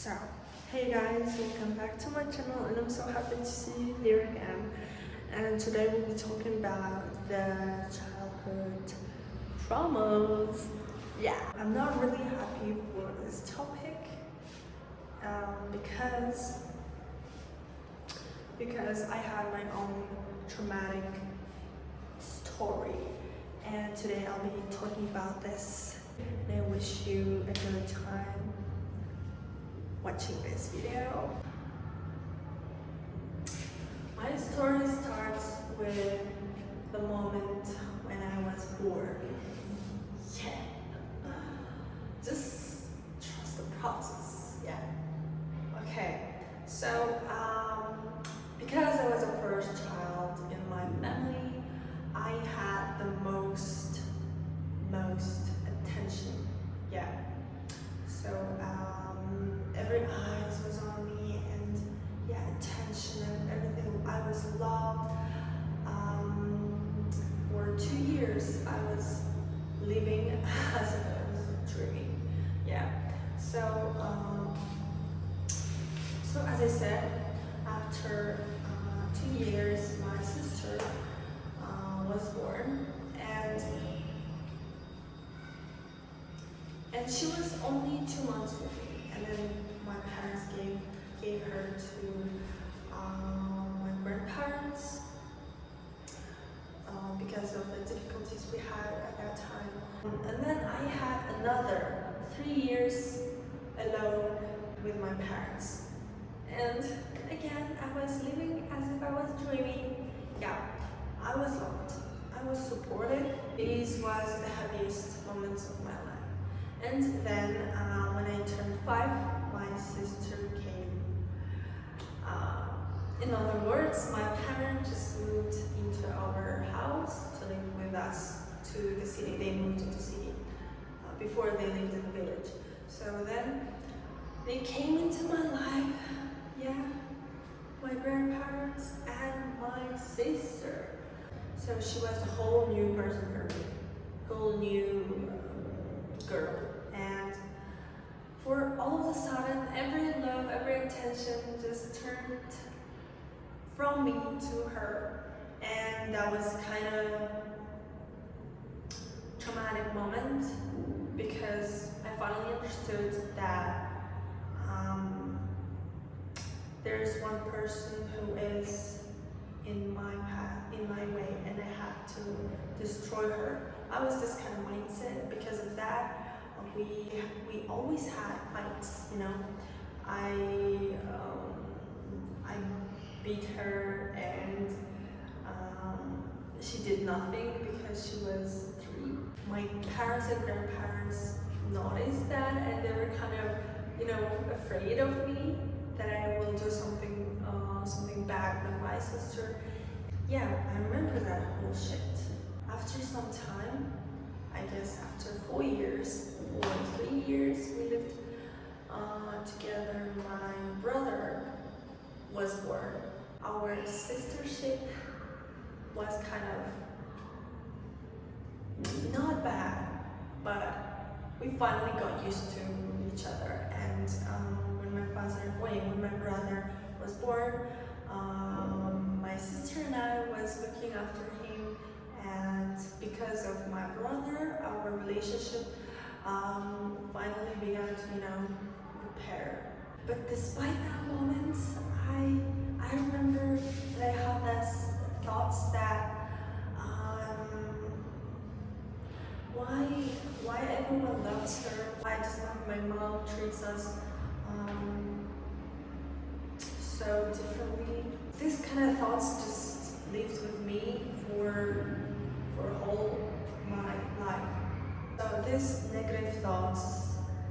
So, hey guys, welcome back to my channel, and I'm so happy to see you here again. And today we'll be talking about the childhood traumas. Yeah, I'm not really happy for this topic because I had my own traumatic story, and today I'll be talking about this. And I wish you a good time watching this video. My story starts with the moment when I was born. Yeah, just trust the process. Yeah. Okay. So because I was the first child in my family, I had the most attention. Yeah. So every eyes was on me, and yeah, attention and everything. I was loved. For 2 years, I was living as if I was dreaming. Yeah. So as I said, after 2 years, my sister was born, and she was only 2 months with me, and then my parents gave her to my grandparents because of the difficulties we had at that time. And then I had another 3 years alone with my parents, and again I was living as if I was dreaming. Yeah, I was loved, I was supported. These was the happiest moments of my life. And then when I turned 5, my sister came. In other words, my parents just moved into our house to live with us to the city. They moved into the city. Before they lived in the village. So then they came into my life. Yeah, my grandparents and my sister. So she was a whole new person for me, whole new girl. And for all of a sudden, every love, every attention just turned from me to her, and that was kind of traumatic moment because I finally understood that there's one person who is in my path, in my way, and I have to destroy her. I was this kind of mindset. Because of that, we always had fights, you know. I beat her, and she did nothing because she was 3. My parents and grandparents noticed that, and they were kind of, you know, afraid of me, that I will do something bad with my sister. Yeah, I remember that whole shit. After some time, I guess after 4 years or 3 years we lived together, my brother was born. Our sistership was kind of not bad, but we finally got used to each other. And when my brother was born, my sister and I was looking after him, and because of my brother, our relationship finally began to, you know, repair. But despite that moment, I remember that I had this thoughts that why everyone loves her, why just my mom treats us so differently. This kind of thoughts just lived with me for all my life. So this negative thoughts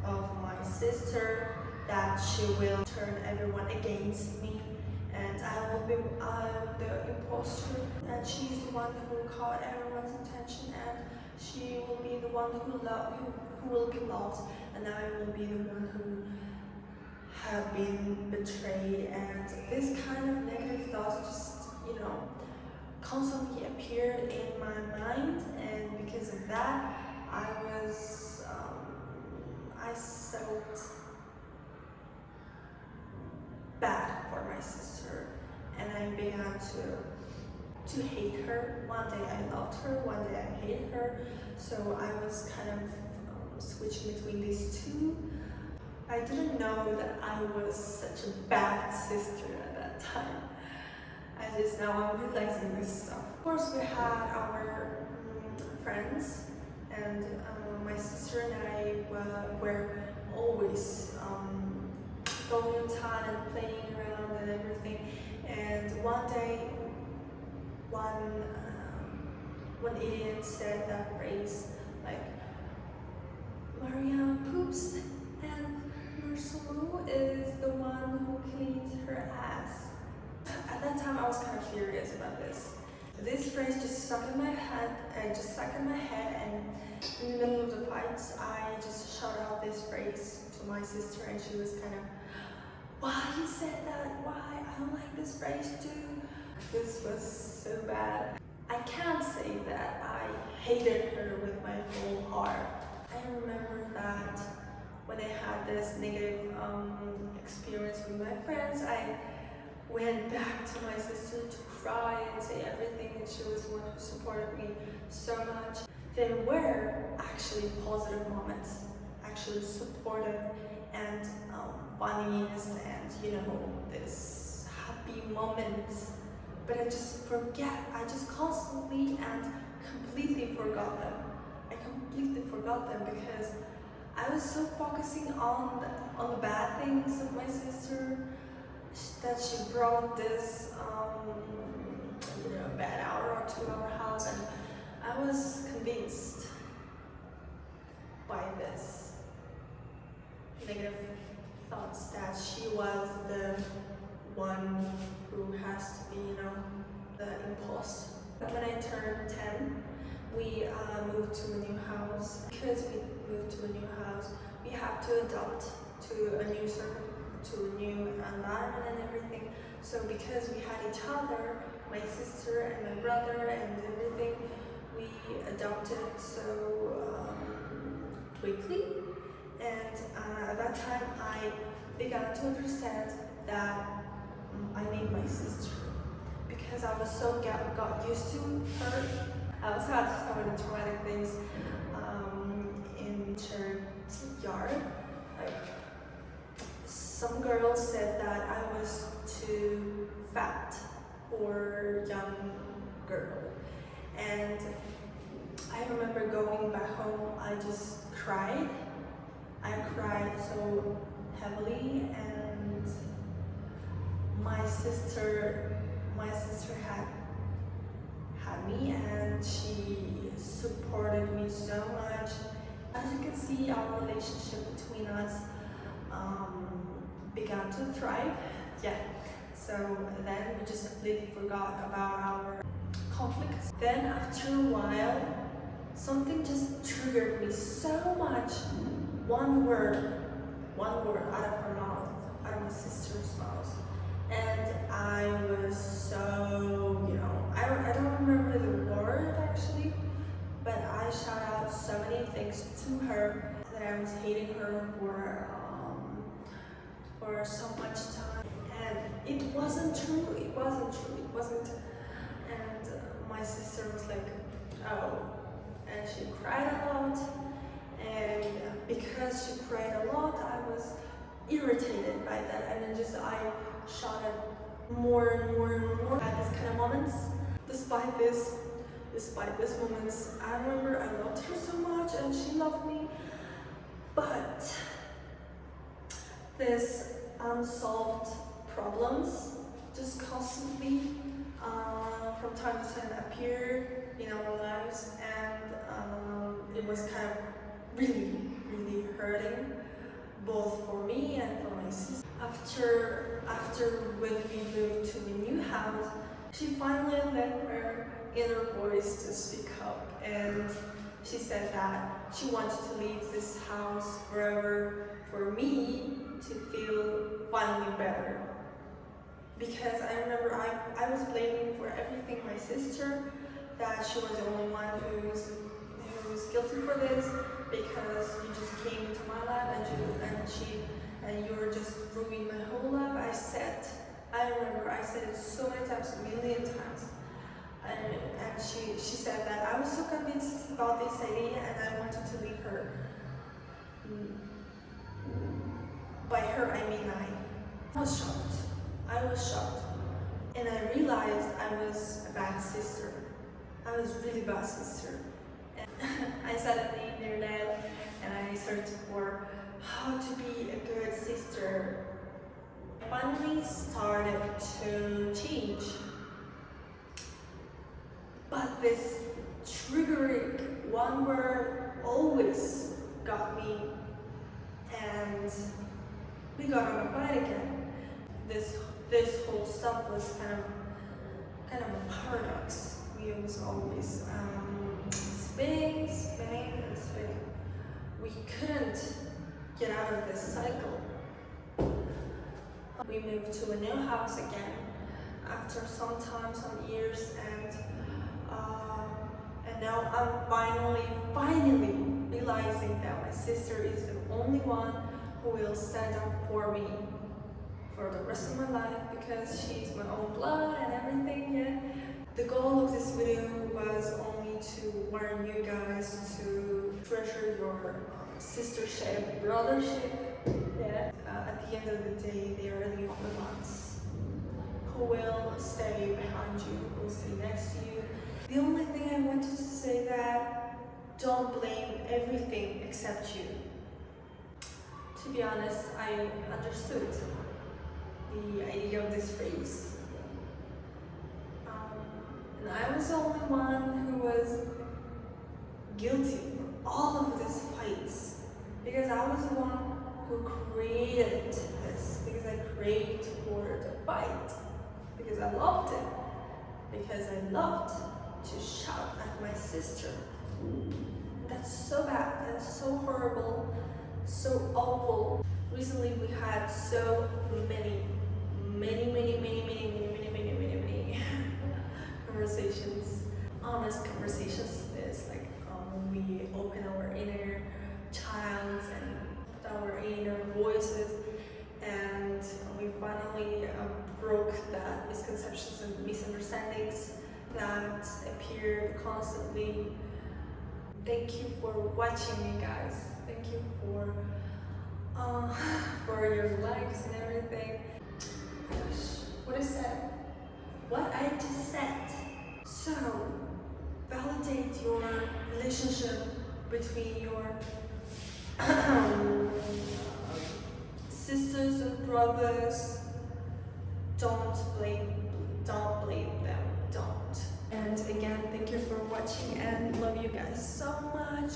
of my sister, that she will turn everyone against me, and I'm the imposter, and she's the one who caught everyone's attention, and she will be the one who will be loved, and I will be the one who have been betrayed. And this kind of negative thoughts just, you know, constantly appeared in my mind, and because of that, I felt began to hate her. One day I loved her, one day I hated her. So I was kind of switching between these two. I didn't know that I was such a bad sister at that time. I just now I'm realizing this stuff. Of course, we had our friends, and my sister and I were always going in town and playing around and everything. And one day, one idiot said that phrase like, "Maria poops and Marcelo is the one who cleans her ass." At that time, I was kind of furious about this. This phrase just stuck in my head. And in the middle of the fights, I just shouted out this phrase to my sister, and she was kind of, "Why you said that? Why? I don't like this phrase too." This was so bad. I can't say that I hated her with my whole heart. I remember that when I had this negative experience with my friends, I went back to my sister to cry and say everything, and she was the one who supported me so much. There were actually positive moments, actually supportive and funniest, and this happy moments. But I just constantly and completely forgot them. I completely forgot them because I was so focusing on the bad things of my sister, that she brought this bad hour or 2 hour house, and I was convinced by this negative thoughts that she was the one who has to be, the impulse. When I turned 10, we moved to a new house. Because we moved to a new house, we had to adapt to a new environment and everything. So because we had each other, my sister and my brother and everything, we adopted so quickly. And at that time, I began to understand that I need my sister, because I was so got used to her. I also had some of the traumatic things in church yard. Like, some girls said that I was too fat for a young girl, and I remember going back home. I just cried. I cried so heavily, and my sister had me, and she supported me so much. As you can see, our relationship between us began to thrive. Yeah. So then we just completely forgot about our conflicts. Then after a while, something just triggered me so much. One word out of her mouth, out of my sister's mouth. And I was so, I don't remember the word actually, but I shout out so many things to her that I was hating her for so much time. And it wasn't true. And my sister was like, "Oh," and she cried a lot. And because she cried a lot, I was irritated by that, and then I shouted more and more and more at this kind of moments. Despite this moments, I remember I loved her so much and she loved me, but this unsolved problems just constantly from time to time appear in our lives, and it was kind of really hurting, both for me and for my sister. After when we moved to a new house, she finally let her inner voice to speak up, and she said that she wanted to leave this house forever for me to feel finally better. Because I remember I was blaming for everything my sister, that she was the only one who was guilty for this, because you just came into my life and you were just ruining my whole life. I remember I said said it so many times, a million times. And she said that I was so convinced about this idea and I wanted to leave her. By her, I mean I was shocked. I was shocked. And I realized I was a bad sister. I was a really bad sister. And I sat on the internet and I searched for how to be a good sister. I finally started to change. But this triggering one word always got me, and we got on a fight again. This whole stuff was kind of a paradox. We was always spinning, and spinning. We couldn't get out of this cycle. We moved to a new house again after some time, some years, and now I'm finally realizing that my sister is the only one who will stand up for me for the rest of my life, because she's my own blood and everything. Yeah. The goal of this video was only to warn you guys to treasure your sistership, brothership. Yeah. At the end of the day, they are the only ones who will stay behind you, who will stay next to you. The only thing I wanted to say that don't blame everything except you. To be honest, I understood the idea of this phrase. And I was the only one who was guilty for all of these fights, because I was the one who created this, because I craved for the fight, because I loved it, because I loved to shout at my sister. That's so bad, that's so horrible, so awful. Recently we had so many conversations, honest conversations. This like when we open our inner child and our inner voices, and we finally broke that misconceptions and misunderstandings that appeared constantly. Thank you for watching me, guys. Thank you for your likes and everything. Gosh, what I said, what I just said. So validate your relationship between your sisters and brothers. Don't blame them. Don't. And again, thank you for watching and love you guys so much.